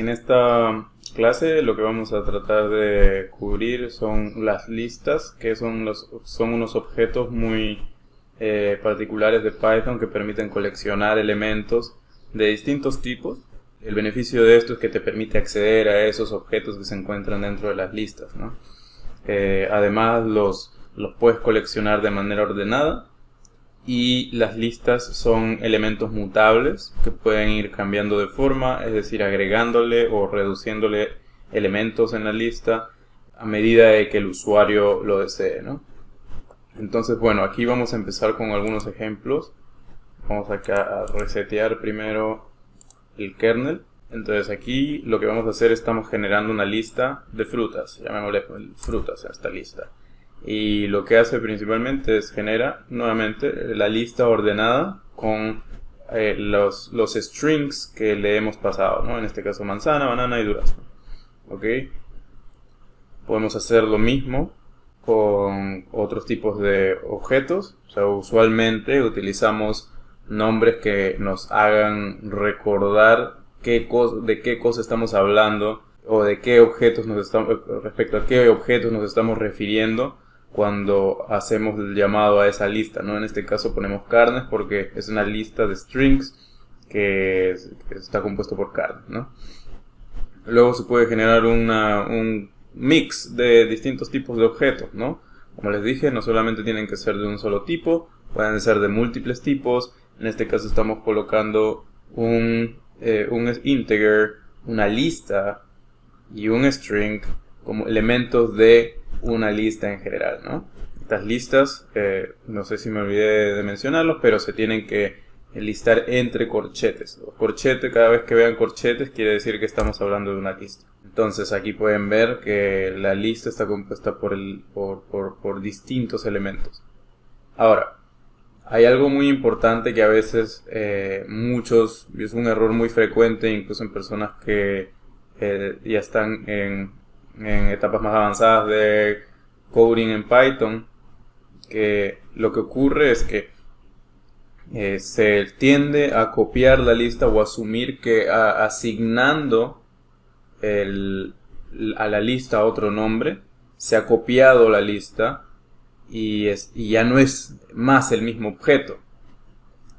En esta clase lo que vamos a tratar de cubrir son las listas, que son unos objetos muy particulares de Python que permiten coleccionar elementos de distintos tipos. El beneficio de esto es que te permite acceder a esos objetos que se encuentran dentro de las listas, ¿no? Además los puedes coleccionar de manera ordenada. Y las listas son elementos mutables que pueden ir cambiando de forma, es decir, agregándole o reduciéndole elementos en la lista a medida de que el usuario lo desee, ¿no? Entonces, bueno, aquí vamos a empezar con algunos ejemplos. Vamos acá a resetear primero el kernel. Entonces aquí lo que vamos a hacer, estamos generando una lista de frutas, llamémosle frutas a esta lista. Y lo que hace principalmente es genera nuevamente la lista ordenada con los strings que le hemos pasado, ¿no? En este caso manzana, banana y durazno. ¿Ok? Podemos hacer lo mismo con otros tipos de objetos. O sea, usualmente utilizamos nombres que nos hagan recordar de qué cosa estamos hablando o de qué objetos respecto a qué objetos nos estamos refiriendo cuando hacemos el llamado a esa lista, ¿no? En este caso ponemos carnes porque es una lista de strings que está compuesto por carnes, ¿no? Luego se puede generar un mix de distintos tipos de objetos, ¿no? Como les dije, no solamente tienen que ser de un solo tipo, pueden ser de múltiples tipos. En este caso estamos colocando un integer, una lista y un string como elementos de una lista en general, ¿no? Estas listas, no sé si me olvidé de mencionarlos, pero se tienen que listar entre corchetes. Los corchetes, cada vez que vean corchetes, quiere decir que estamos hablando de una lista. Entonces aquí pueden ver que la lista está compuesta por distintos elementos. Ahora, hay algo muy importante que a veces es un error muy frecuente, incluso en personas que ya están en etapas más avanzadas de coding en Python, que lo que ocurre es que se tiende a copiar la lista o asumir que asignando a la lista otro nombre, se ha copiado la lista y ya no es más el mismo objeto.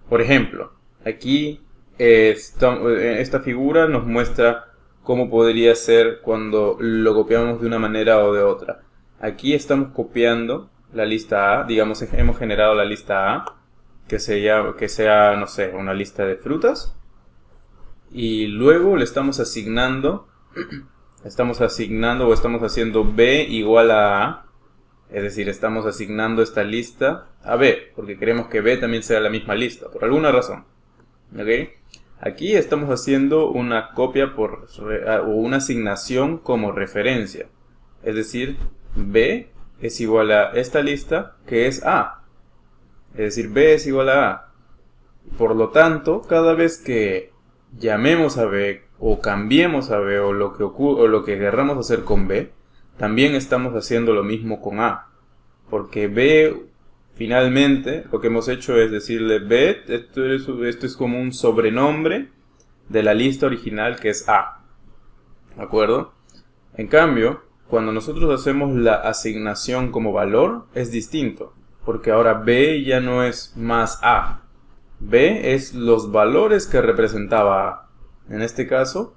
Por ejemplo, aquí esta figura nos muestra cómo podría ser cuando lo copiamos de una manera o de otra. Aquí estamos copiando la lista A, digamos hemos generado la lista A, que sea, no sé, una lista de frutas. Y luego le estamos asignando o estamos haciendo B igual a A. Es decir, estamos asignando esta lista a B, porque queremos que B también sea la misma lista, por alguna razón. ¿Ok? Aquí estamos haciendo una copia o una asignación como referencia. Es decir, B es igual a esta lista que es A. Es decir, B es igual a A. Por lo tanto, cada vez que llamemos a B o cambiemos a B o lo que querramos hacer con B, también estamos haciendo lo mismo con A. Porque B, finalmente, lo que hemos hecho es decirle B, esto es como un sobrenombre de la lista original que es A. ¿De acuerdo? En cambio, cuando nosotros hacemos la asignación como valor, es distinto. Porque ahora B ya no es más A. B es los valores que representaba A. En este caso,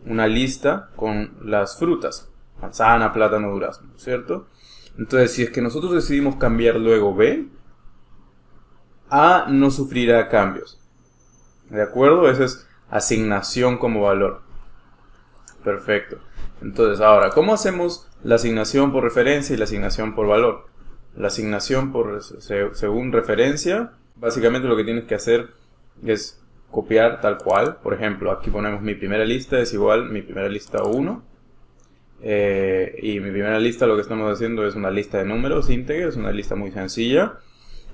una lista con las frutas. Manzana, plátano, durazno, ¿cierto? Entonces, si es que nosotros decidimos cambiar luego B, A no sufrirá cambios. ¿De acuerdo? Esa es asignación como valor. Perfecto. Entonces, ahora, ¿cómo hacemos la asignación por referencia y la asignación por valor? La asignación según referencia, básicamente lo que tienes que hacer es copiar tal cual. Por ejemplo, aquí ponemos mi primera lista es igual mi primera lista 1. Y mi primera lista lo que estamos haciendo es una lista de números íntegros, una lista muy sencilla.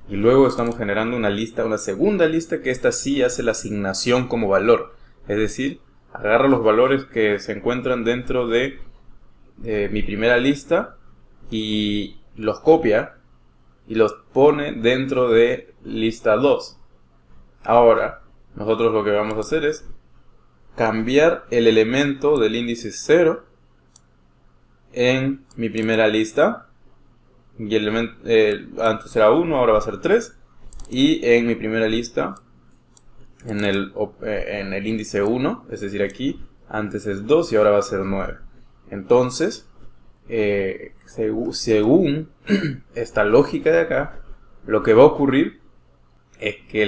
Y luego estamos generando una segunda lista que esta sí hace la asignación como valor. Es decir, agarra los valores que se encuentran dentro de mi primera lista y los copia y los pone dentro de lista 2. Ahora, nosotros lo que vamos a hacer es cambiar el elemento del índice 0 en mi primera lista. Y el elemento, antes era 1, ahora va a ser 3. Y en mi primera lista, en el índice 1, es decir aquí, antes es 2 y ahora va a ser 9. Entonces, según esta lógica de acá, lo que va a ocurrir es que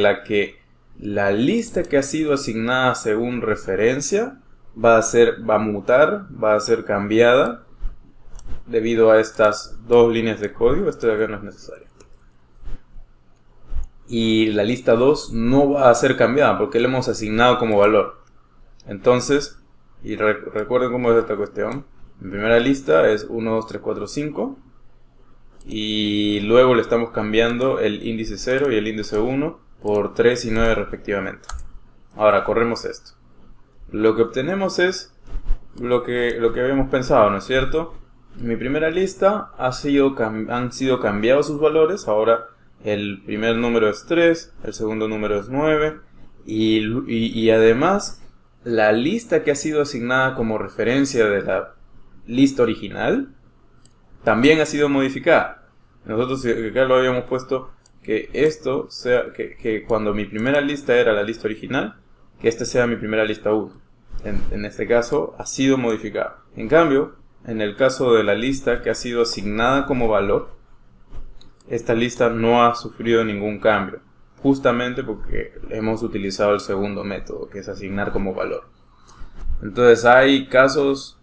la lista que ha sido asignada según referencia va a mutar, va a ser cambiada debido a estas dos líneas de código. Esto de acá no es necesario. Y la lista 2 no va a ser cambiada porque le hemos asignado como valor. Entonces, y recuerden cómo es esta cuestión. Mi primera lista es 1, 2, 3, 4, 5. Y luego le estamos cambiando el índice 0 y el índice 1 por 3 y 9 respectivamente. Ahora corremos esto. Lo que obtenemos es lo que habíamos pensado, ¿no es cierto? En mi primera lista han sido cambiados sus valores. Ahora el primer número es 3, el segundo número es 9. Y además la lista que ha sido asignada como referencia de la lista original también ha sido modificada. Nosotros acá lo habíamos puesto que esto sea que cuando mi primera lista era la lista original, que esta sea mi primera lista 1. En este caso ha sido modificada. En cambio, en el caso de la lista que ha sido asignada como valor, esta lista no ha sufrido ningún cambio, justamente porque hemos utilizado el segundo método, que es asignar como valor. Entonces hay casos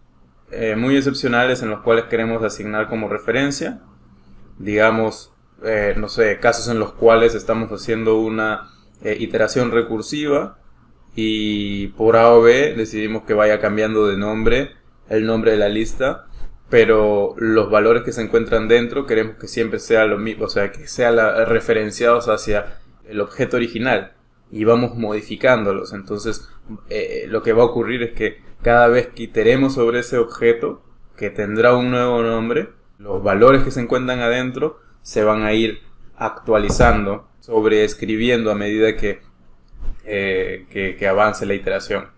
muy excepcionales en los cuales queremos asignar como referencia, digamos, no sé, casos en los cuales estamos haciendo una iteración recursiva y por A o B decidimos que vaya cambiando de nombre el nombre de la lista, pero los valores que se encuentran dentro queremos que siempre sea lo mismo, o sea, que sean referenciados hacia el objeto original y vamos modificándolos. Entonces lo que va a ocurrir es que cada vez que iteremos sobre ese objeto, que tendrá un nuevo nombre, los valores que se encuentran adentro se van a ir actualizando, sobreescribiendo a medida que avance la iteración.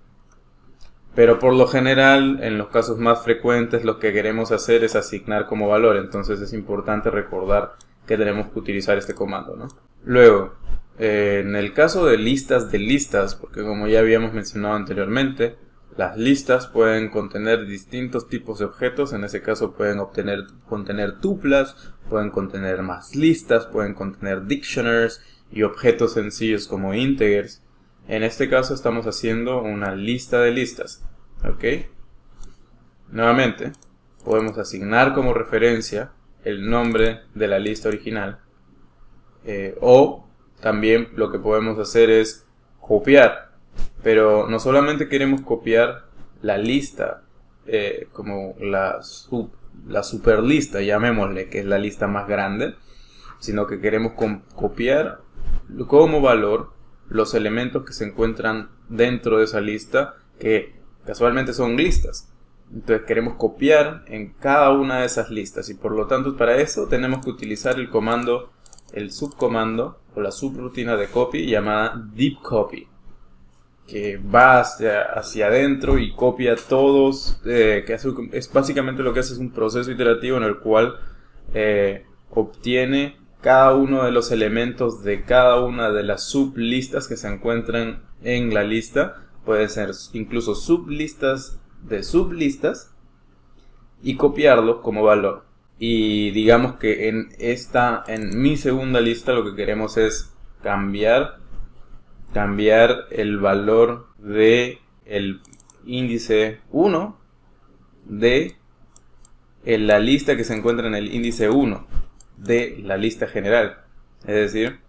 Pero por lo general, en los casos más frecuentes, lo que queremos hacer es asignar como valor. Entonces es importante recordar que tenemos que utilizar este comando, ¿no? Luego, en el caso de listas, porque como ya habíamos mencionado anteriormente, las listas pueden contener distintos tipos de objetos. En ese caso pueden contener tuplas, pueden contener más listas, pueden contener dictionaries y objetos sencillos como integers. En este caso estamos haciendo una lista de listas, ¿ok? Nuevamente, podemos asignar como referencia el nombre de la lista original. O también lo que podemos hacer es copiar. Pero no solamente queremos copiar la lista, como la superlista, llamémosle, que es la lista más grande, sino que queremos copiar como valor los elementos que se encuentran dentro de esa lista, que casualmente son listas. Entonces queremos copiar en cada una de esas listas y por lo tanto para eso tenemos que utilizar el comando, el subcomando o la subrutina de copy llamada deep copy, que va hacia adentro y copia todos, es básicamente lo que hace es un proceso iterativo en el cual obtiene cada uno de los elementos de cada una de las sublistas que se encuentran en la lista. Pueden ser incluso sublistas de sublistas y copiarlos como valor. Y digamos que en mi segunda lista lo que queremos es cambiar el valor de el índice 1 de la lista que se encuentra en el índice 1 de la lista general. Es decir,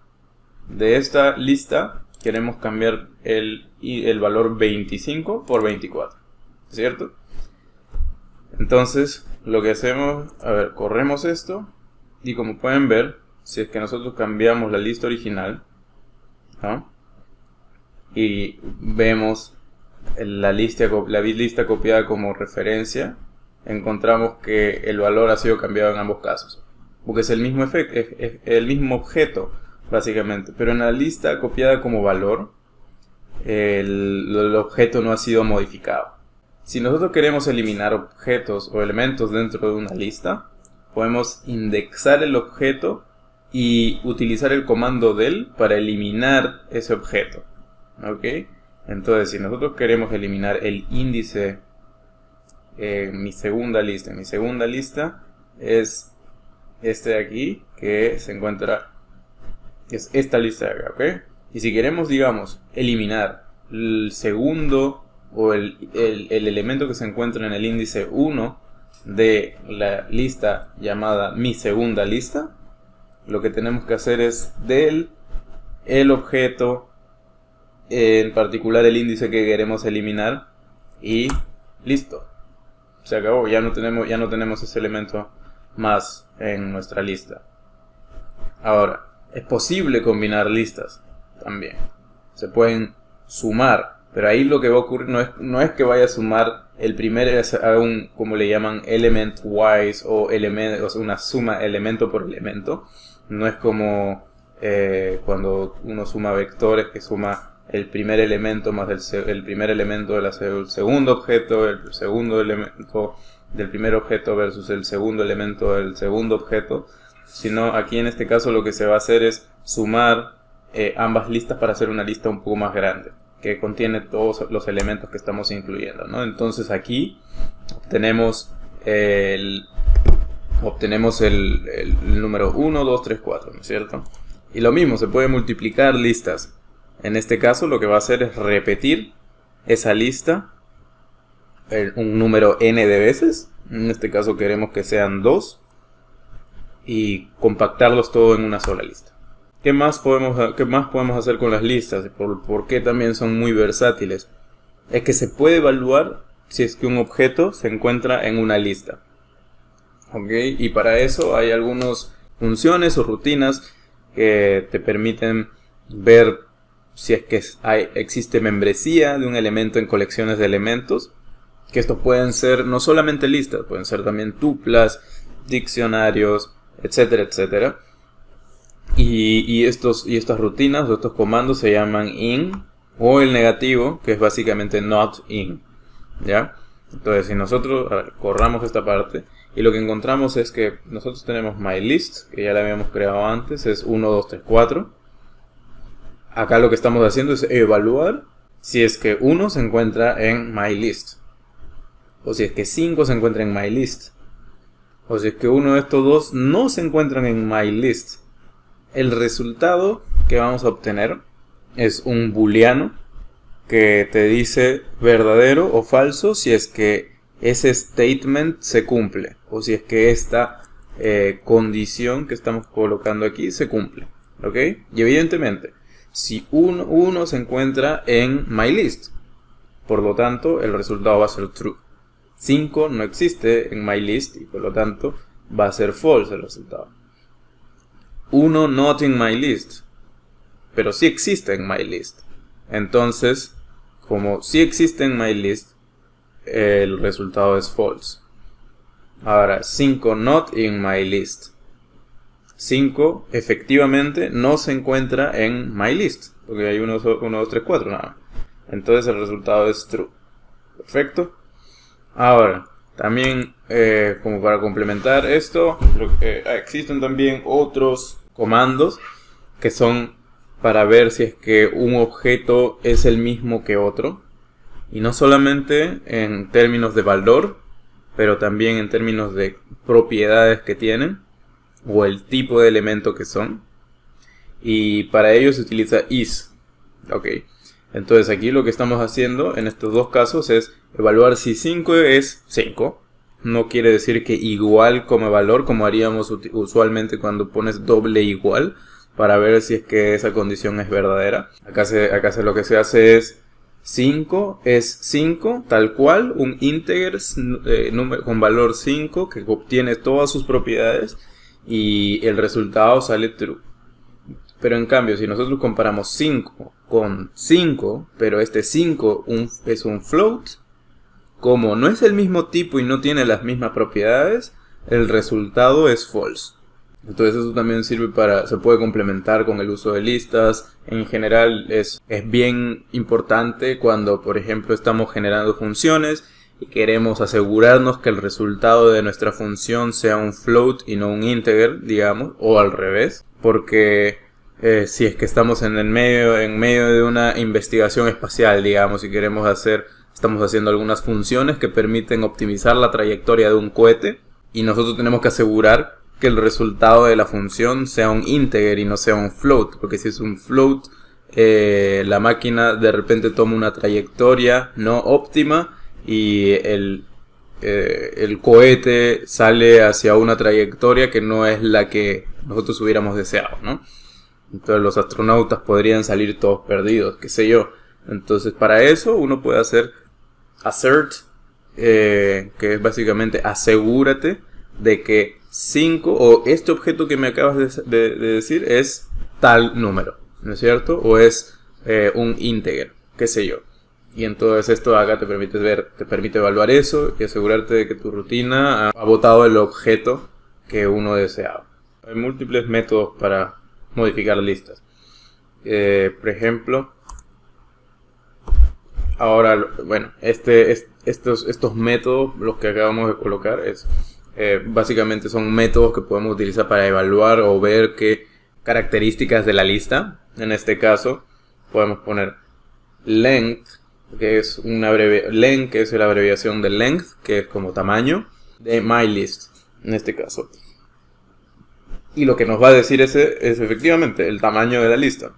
de esta lista queremos cambiar el valor 25 por 24, ¿cierto? Entonces lo que hacemos, corremos esto y como pueden ver, si es que nosotros cambiamos la lista original, ¿no? Y vemos la lista copiada como referencia, encontramos que el valor ha sido cambiado en ambos casos, porque es el mismo efecto, es el mismo objeto básicamente, pero en la lista copiada como valor el objeto no ha sido modificado. Si nosotros queremos eliminar objetos o elementos dentro de una lista, podemos indexar el objeto y utilizar el comando del para eliminar ese objeto. ¿Ok? Entonces, si nosotros queremos eliminar el índice en mi segunda lista es este de aquí, que se encuentra, es esta lista de acá, ¿ok? Y si queremos, digamos, eliminar el segundo o el elemento que se encuentra en el índice 1 de la lista llamada mi segunda lista, lo que tenemos que hacer es del el objeto, en particular el índice que queremos eliminar, y listo. Se acabó, ya no tenemos ese elemento más en nuestra lista. Ahora, es posible combinar listas también. Se pueden sumar, pero ahí lo que va a ocurrir no es que vaya a sumar el primer, como le llaman, element wise o sea, una suma elemento por elemento. No es como cuando uno suma vectores, que suma el primer elemento más el primer elemento del segundo objeto, el segundo elemento del primer objeto versus el segundo elemento del segundo objeto, sino aquí en este caso lo que se va a hacer es sumar ambas listas para hacer una lista un poco más grande, que contiene todos los elementos que estamos incluyendo, ¿no? Entonces aquí obtenemos el número 1, 2, 3, 4, ¿no es cierto? Y lo mismo, se puede multiplicar listas. En este caso lo que va a hacer es repetir esa lista un número n de veces. En este caso queremos que sean 2 y compactarlos todo en una sola lista. ¿Qué más podemos hacer con las listas? ¿Por qué también son muy versátiles? Es que se puede evaluar si es que un objeto se encuentra en una lista. ¿Ok? Y para eso hay algunas funciones o rutinas que te permiten ver si es que existe membresía de un elemento en colecciones de elementos, que estos pueden ser no solamente listas, pueden ser también tuplas, diccionarios, etcétera, etcétera. Y estas rutinas o estos comandos se llaman in, o el negativo, que es básicamente not in, ¿ya? Entonces, si nosotros corramos esta parte, y lo que encontramos es que nosotros tenemos myList, que ya la habíamos creado antes, es 1, 2, 3, 4. Acá lo que estamos haciendo es evaluar si es que 1 se encuentra en myList, o si es que 5 se encuentra en myList, o si es que uno de estos dos no se encuentran en myList. El resultado que vamos a obtener es un booleano que te dice verdadero o falso si es que ese statement se cumple, o si es que esta condición que estamos colocando aquí se cumple, ¿ok? Y evidentemente, si uno se encuentra en myList, por lo tanto el resultado va a ser true. 5 no existe en myList y por lo tanto va a ser false el resultado. 1 not in myList, pero sí existe en myList. Entonces, como sí existe en myList, el resultado es false. Ahora, 5 not in myList. 5 efectivamente no se encuentra en myList, porque hay 1, 2, 3, 4 nada. Entonces el resultado es true. Perfecto. Ahora, también como para complementar esto, existen también otros comandos que son para ver si es que un objeto es el mismo que otro. Y no solamente en términos de valor, pero también en términos de propiedades que tienen, o el tipo de elemento que son. Y para ello se utiliza is. Ok. Entonces aquí lo que estamos haciendo en estos dos casos es evaluar si 5 es 5. No quiere decir que igual como valor, como haríamos usualmente cuando pones doble igual, para ver si es que esa condición es verdadera. Acá lo que se hace es 5 es 5, tal cual, un integer con valor 5 que obtiene todas sus propiedades y el resultado sale true. Pero en cambio, si nosotros comparamos 5 con 5, pero este 5 es un float, como no es el mismo tipo y no tiene las mismas propiedades, el resultado es false. Entonces eso también sirve se puede complementar con el uso de listas. En general es bien importante cuando, por ejemplo, estamos generando funciones y queremos asegurarnos que el resultado de nuestra función sea un float y no un integer, digamos, o al revés, porque si es que estamos en medio de una investigación espacial, digamos, y estamos haciendo algunas funciones que permiten optimizar la trayectoria de un cohete, y nosotros tenemos que asegurar que el resultado de la función sea un integer y no sea un float, porque si es un float, la máquina de repente toma una trayectoria no óptima y el cohete sale hacia una trayectoria que no es la que nosotros hubiéramos deseado, ¿no? Entonces los astronautas podrían salir todos perdidos, qué sé yo. Entonces para eso uno puede hacer assert, que es básicamente asegúrate de que 5 o este objeto que me acabas de decir es tal número, ¿no es cierto? O es un integer, qué sé yo. Y entonces esto acá te permite evaluar eso y asegurarte de que tu rutina ha botado el objeto que uno deseaba. Hay múltiples métodos para modificar listas. Por ejemplo, ahora, bueno, estos métodos, los que acabamos de colocar, básicamente son métodos que podemos utilizar para evaluar o ver qué características de la lista. En este caso, podemos poner length, que es len, que es la abreviación de length, que es como tamaño, de mylist, en este caso. Y lo que nos va a decir es efectivamente el tamaño de la lista.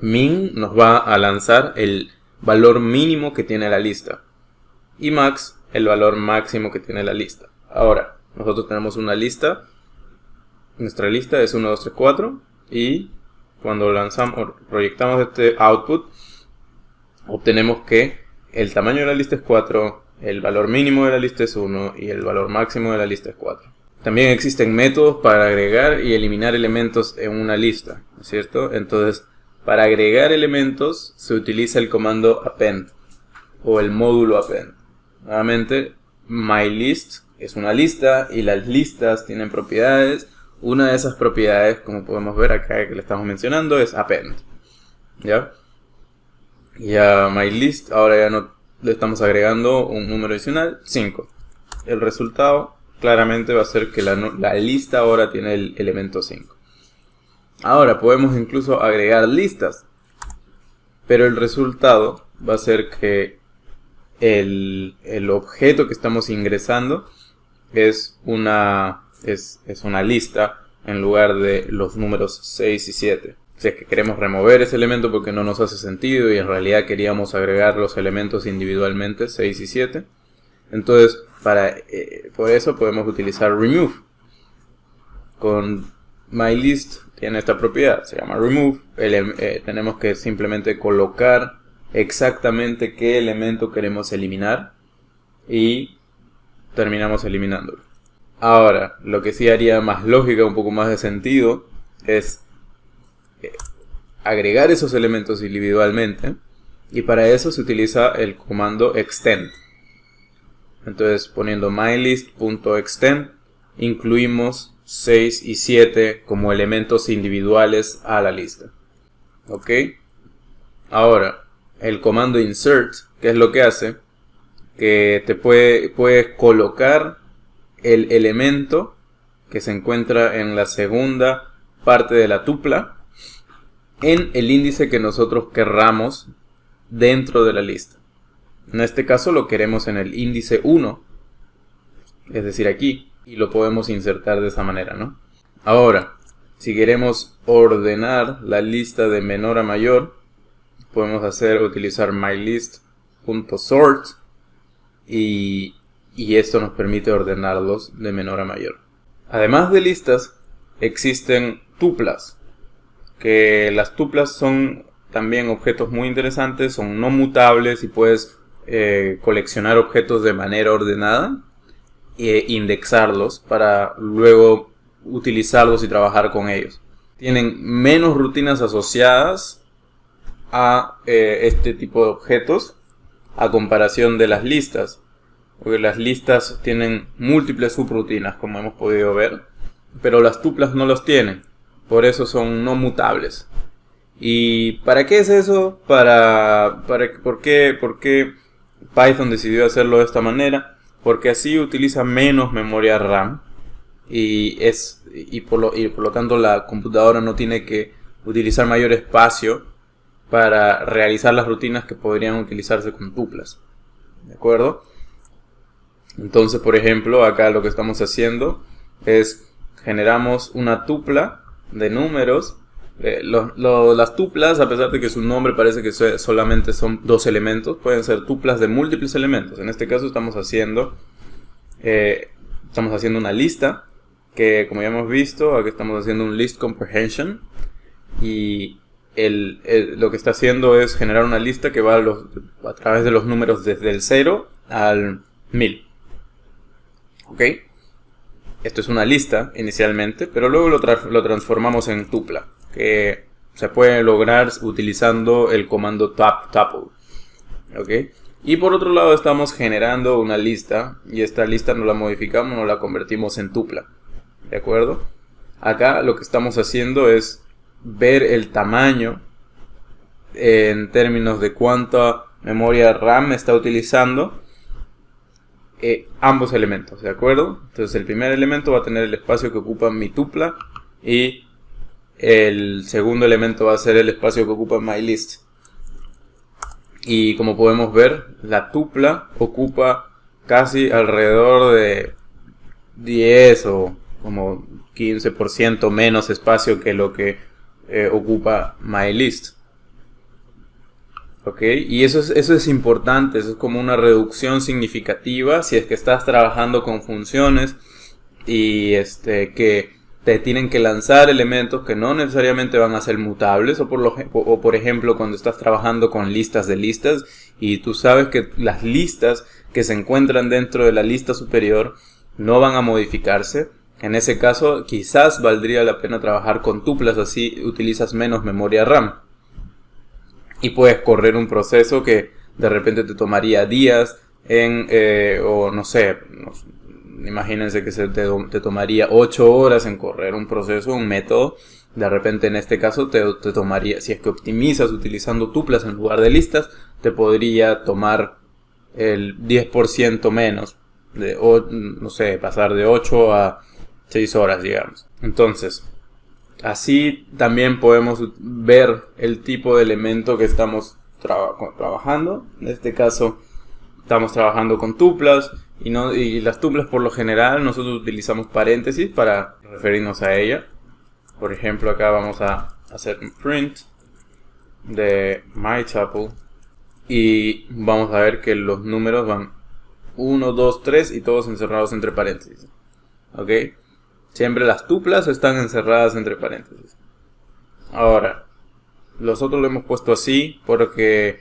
Min nos va a lanzar el valor mínimo que tiene la lista. Y max, el valor máximo que tiene la lista. Ahora, nosotros tenemos una lista. Nuestra lista es 1, 2, 3, 4. Y cuando proyectamos este output, obtenemos que el tamaño de la lista es 4, el valor mínimo de la lista es 1 y el valor máximo de la lista es 4. También existen métodos para agregar y eliminar elementos en una lista, ¿no es cierto? Entonces, para agregar elementos se utiliza el comando append o el módulo append. Nuevamente, mylist es una lista y las listas tienen propiedades. Una de esas propiedades, como podemos ver acá que le estamos mencionando, es append. ¿Ya? Y a mylist ahora ya no le estamos agregando un número adicional, 5. El resultado claramente va a ser que la lista ahora tiene el elemento 5. Ahora podemos incluso agregar listas, pero el resultado va a ser que el objeto que estamos ingresando es una lista en lugar de los números 6 y 7. Si es que queremos remover ese elemento porque no nos hace sentido y en realidad queríamos agregar los elementos individualmente, 6 y 7. Entonces, por eso podemos utilizar remove. Con mylist tiene esta propiedad, se llama remove. Tenemos que simplemente colocar exactamente qué elemento queremos eliminar y terminamos eliminándolo. Ahora, lo que sí haría más lógica, un poco más de sentido, es agregar esos elementos individualmente, y para eso se utiliza el comando extend. Entonces, poniendo mylist.extend, incluimos 6 y 7 como elementos individuales a la lista. ¿Ok? Ahora, el comando insert, ¿qué es lo que hace? Que te puedes colocar el elemento que se encuentra en la segunda parte de la tupla en el índice que nosotros querramos dentro de la lista. En este caso lo queremos en el índice 1, es decir aquí, y lo podemos insertar de esa manera, ¿no? Ahora, si queremos ordenar la lista de menor a mayor, podemos utilizar mylist.sort y esto nos permite ordenarlos de menor a mayor. Además de listas, existen tuplas, que las tuplas son también objetos muy interesantes, son no mutables y puedes coleccionar objetos de manera ordenada e indexarlos para luego utilizarlos y trabajar con ellos. Tienen menos rutinas asociadas a este tipo de objetos a comparación de las listas, porque las listas tienen múltiples subrutinas, como hemos podido ver, pero las tuplas no los tienen, por eso son no mutables. ¿Y para qué es eso? ¿Por qué Python decidió hacerlo de esta manera? Porque así utiliza menos memoria RAM y por lo tanto la computadora no tiene que utilizar mayor espacio para realizar las rutinas que podrían utilizarse con tuplas. ¿De acuerdo? Entonces, por ejemplo, acá lo que estamos haciendo es generamos una tupla de números. Las tuplas, a pesar de que su nombre parece que solamente son dos elementos, pueden ser tuplas de múltiples elementos. En este caso estamos haciendo una lista que, como ya hemos visto, aquí estamos haciendo un list comprehension, y lo que está haciendo es generar una lista que va a través de los números desde el 0 al 1000. ¿Ok? Esto es una lista inicialmente, pero luego lo transformamos en tupla, que se puede lograr utilizando el comando tuple. ¿Ok? Y por otro lado estamos generando una lista, y esta lista no la modificamos, no la convertimos en tupla. ¿De acuerdo? Acá lo que estamos haciendo es ver el tamaño en términos de cuánta memoria RAM está utilizando ambos elementos, ¿de acuerdo? Entonces el primer elemento va a tener el espacio que ocupa mi tupla y el segundo elemento va a ser el espacio que ocupa my list. Y como podemos ver, la tupla ocupa casi alrededor de 10 o como 15% menos espacio que lo que ocupa my list. ¿Ok? Y eso es importante, eso es como una reducción significativa si es que estás trabajando con funciones y que te tienen que lanzar elementos que no necesariamente van a ser mutables, o por ejemplo cuando estás trabajando con listas de listas y tú sabes que las listas que se encuentran dentro de la lista superior no van a modificarse. En ese caso quizás valdría la pena trabajar con tuplas, así utilizas menos memoria RAM. Y puedes correr un proceso que de repente te tomaría días o no sé, imagínense que te tomaría 8 horas en correr un proceso, un método. De repente en este caso te tomaría, si es que optimizas utilizando tuplas en lugar de listas, te podría tomar el 10% menos, no sé, pasar de 8 a 6 horas, digamos. Entonces, así también podemos ver el tipo de elemento que estamos trabajando. En este caso estamos trabajando con tuplas y las tuplas por lo general nosotros utilizamos paréntesis para referirnos a ella. Por ejemplo, acá vamos a hacer un print de mytuple y vamos a ver que los números van 1, 2, 3 y todos encerrados entre paréntesis. ¿Ok? Siempre las tuplas están encerradas entre paréntesis. Ahora, nosotros lo hemos puesto así porque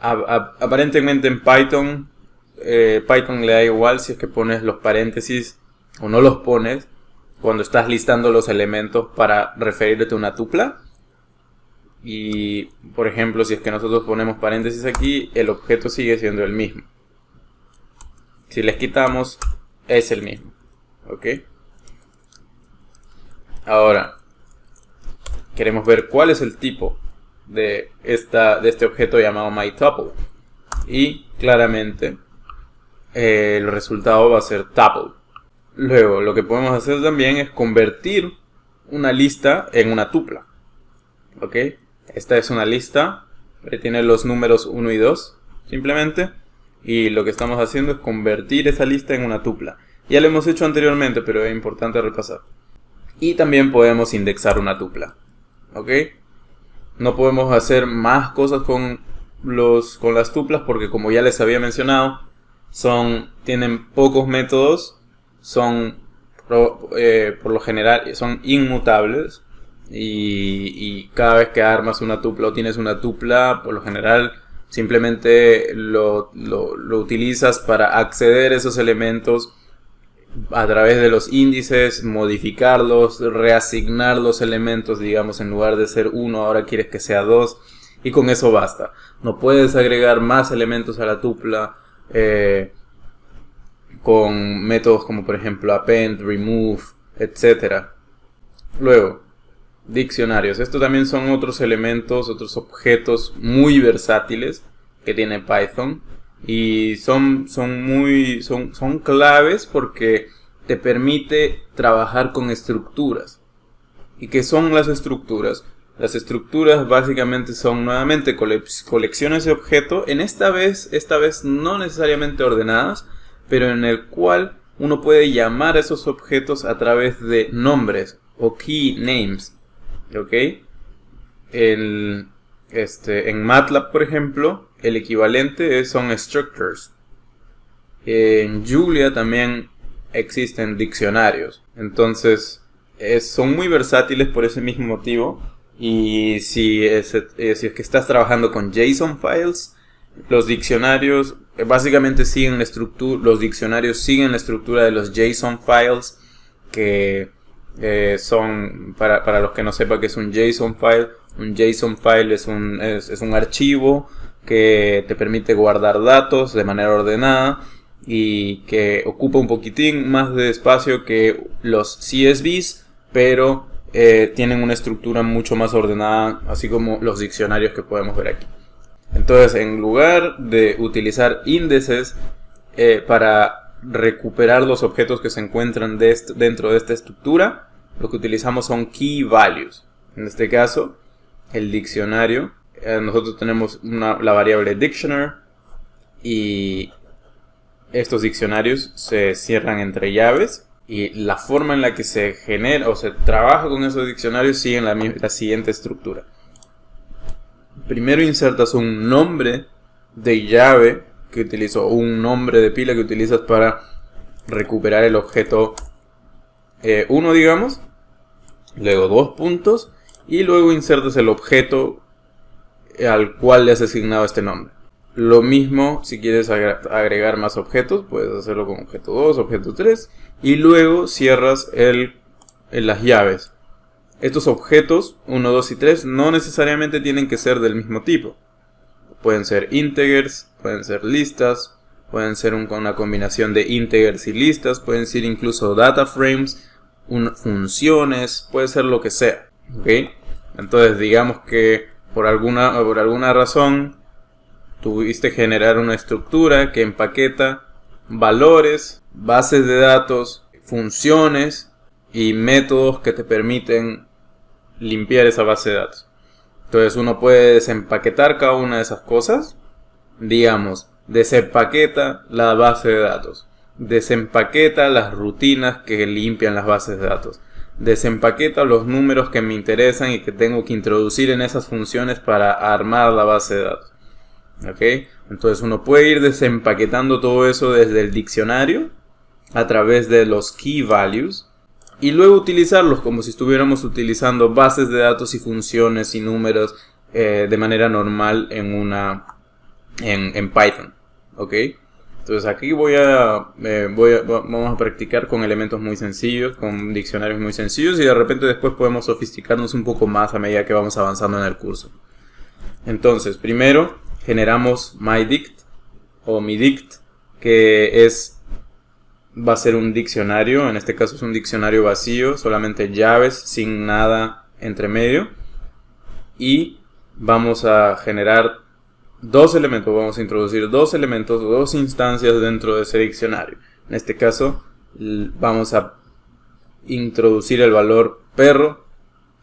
aparentemente en Python le da igual si es que pones los paréntesis o no los pones cuando estás listando los elementos para referirte a una tupla. Y por ejemplo, si es que nosotros ponemos paréntesis aquí, el objeto sigue siendo el mismo. Si les quitamos, es el mismo. ¿Ok? Ahora, queremos ver cuál es el tipo de este objeto llamado mytuple. Y claramente el resultado va a ser tuple. Luego, lo que podemos hacer también es convertir una lista en una tupla. ¿Ok? Esta es una lista que tiene los números 1 y 2, simplemente. Y lo que estamos haciendo es convertir esa lista en una tupla. Ya lo hemos hecho anteriormente, pero es importante repasar. Y también podemos indexar una tupla. ¿Ok? No podemos hacer más cosas con las tuplas porque, como ya les había mencionado, tienen pocos métodos, por lo general son inmutables, y cada vez que armas una tupla o tienes una tupla, por lo general simplemente lo utilizas para acceder a esos elementos a través de los índices, modificarlos, reasignar los elementos, digamos, en lugar de ser 1, ahora quieres que sea 2, y con eso basta. No puedes agregar más elementos a la tupla con métodos como por ejemplo append, remove, etcétera. Luego, diccionarios. Estos también son otros elementos, otros objetos muy versátiles que tiene Python. Y son claves porque te permite trabajar con estructuras. ¿Y qué son las estructuras? Las estructuras básicamente son nuevamente colecciones de objetos, esta vez no necesariamente ordenadas, pero en el cual uno puede llamar a esos objetos a través de nombres o key names. ¿Ok? En MATLAB, por ejemplo, el equivalente son structures. En Julia también existen diccionarios. Entonces, son muy versátiles por ese mismo motivo. Y si es que estás trabajando con JSON files, los diccionarios básicamente siguen la estructura. Los diccionarios siguen la estructura de los JSON files, que son, para los que no sepan qué es un JSON file. Un JSON file es un archivo que te permite guardar datos de manera ordenada y que ocupa un poquitín más de espacio que los CSVs, pero tienen una estructura mucho más ordenada, así como los diccionarios que podemos ver aquí. Entonces, en lugar de utilizar índices para recuperar los objetos que se encuentran dentro de esta estructura, lo que utilizamos son key values. En este caso, el diccionario, nosotros tenemos la variable dictionary, y estos diccionarios se cierran entre llaves. Y la forma en la que se genera o se trabaja con esos diccionarios sigue la siguiente estructura. Primero insertas un nombre de llave que utilizo, o un nombre de pila que utilizas para recuperar el objeto 1, digamos. Luego 2 puntos. Y luego insertas el objeto al cual le has asignado este nombre. Lo mismo si quieres agregar más objetos, puedes hacerlo con objeto 2, objeto 3. Y luego cierras las llaves. Estos objetos 1, 2 y 3 no necesariamente tienen que ser del mismo tipo. Pueden ser integers, pueden ser listas, pueden ser una combinación de integers y listas, pueden ser incluso data frames, funciones, puede ser lo que sea. ¿Okay? Entonces digamos que por alguna razón tuviste que generar una estructura que empaqueta valores, bases de datos, funciones y métodos que te permiten limpiar esa base de datos. Entonces uno puede desempaquetar cada una de esas cosas. Digamos, desempaqueta la base de datos, desempaqueta las rutinas que limpian las bases de datos, desempaqueta los números que me interesan y que tengo que introducir en esas funciones para armar la base de datos. ¿Okay? Entonces uno puede ir desempaquetando todo eso desde el diccionario a través de los key values y luego utilizarlos como si estuviéramos utilizando bases de datos y funciones y números de manera normal en Python. ¿Okay? Entonces aquí vamos a practicar con elementos muy sencillos, con diccionarios muy sencillos, y de repente después podemos sofisticarnos un poco más a medida que vamos avanzando en el curso. Entonces, primero generamos myDict o myDict, que va a ser un diccionario. En este caso es un diccionario vacío, solamente llaves, sin nada entre medio. Y vamos a generar dos elementos, vamos a introducir dos elementos, dos instancias dentro de ese diccionario. En este caso vamos a introducir el valor perro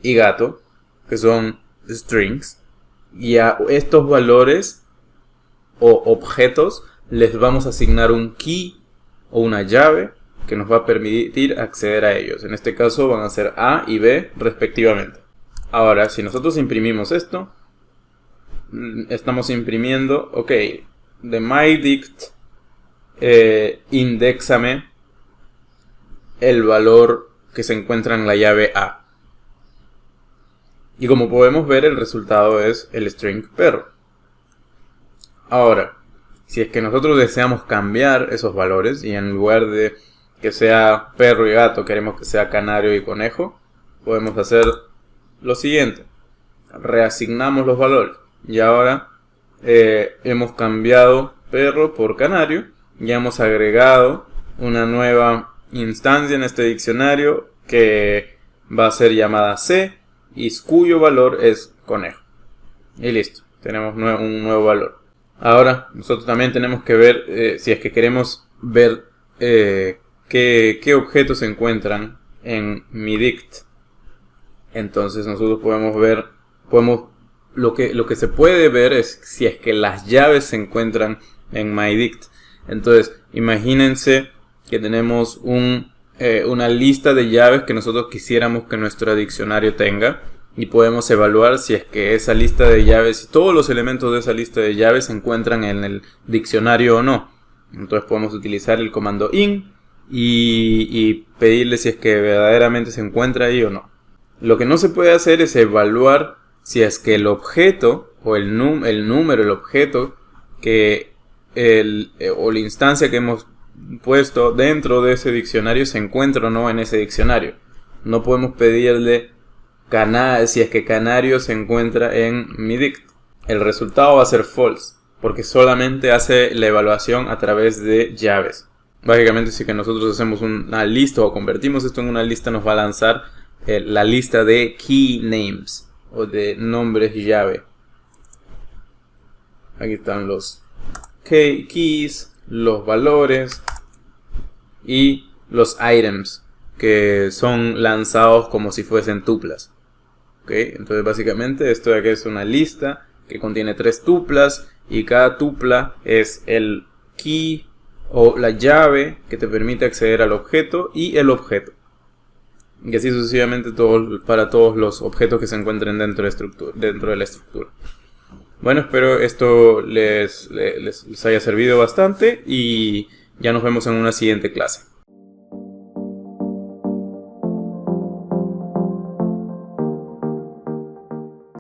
y gato, que son strings. Y a estos valores o objetos les vamos a asignar un key o una llave que nos va a permitir acceder a ellos. En este caso van a ser A y B respectivamente. Ahora, si nosotros imprimimos esto, estamos imprimiendo, ok, de myDict, indexame el valor que se encuentra en la llave A. Y como podemos ver, el resultado es el string perro. Ahora, si es que nosotros deseamos cambiar esos valores y en lugar de que sea perro y gato queremos que sea canario y conejo, podemos hacer lo siguiente: reasignamos los valores. Y ahora hemos cambiado perro por canario. Ya hemos agregado una nueva instancia en este diccionario que va a ser llamada C y cuyo valor es conejo. Y listo, tenemos un nuevo valor. Ahora nosotros también tenemos que ver si es que queremos ver qué objetos se encuentran en mi dict. Entonces nosotros podemos ver, lo que se puede ver es si es que las llaves se encuentran en myDict. Entonces imagínense que tenemos una lista de llaves que nosotros quisiéramos que nuestro diccionario tenga, y podemos evaluar si es que esa lista de llaves y todos los elementos de esa lista de llaves se encuentran en el diccionario o no. Entonces podemos utilizar el comando in y pedirle si es que verdaderamente se encuentra ahí o no. Lo que no se puede hacer es evaluar si es que el objeto o el número, el objeto o la instancia que hemos puesto dentro de ese diccionario se encuentra o no en ese diccionario. No podemos pedirle si es que canario se encuentra en mi dict. El resultado va a ser false, porque solamente hace la evaluación a través de llaves. Básicamente, si que nosotros hacemos una lista o convertimos esto en una lista, nos va a lanzar la lista de key names o de nombres llave. Aquí están los keys, los valores y los items, que son lanzados como si fuesen tuplas. ¿Okay? Entonces básicamente esto de aquí es una lista que contiene 3 tuplas, y cada tupla es el key o la llave que te permite acceder al objeto y el objeto. Y así sucesivamente para todos los objetos que se encuentren dentro de la estructura. Bueno, espero esto les haya servido bastante y ya nos vemos en una siguiente clase.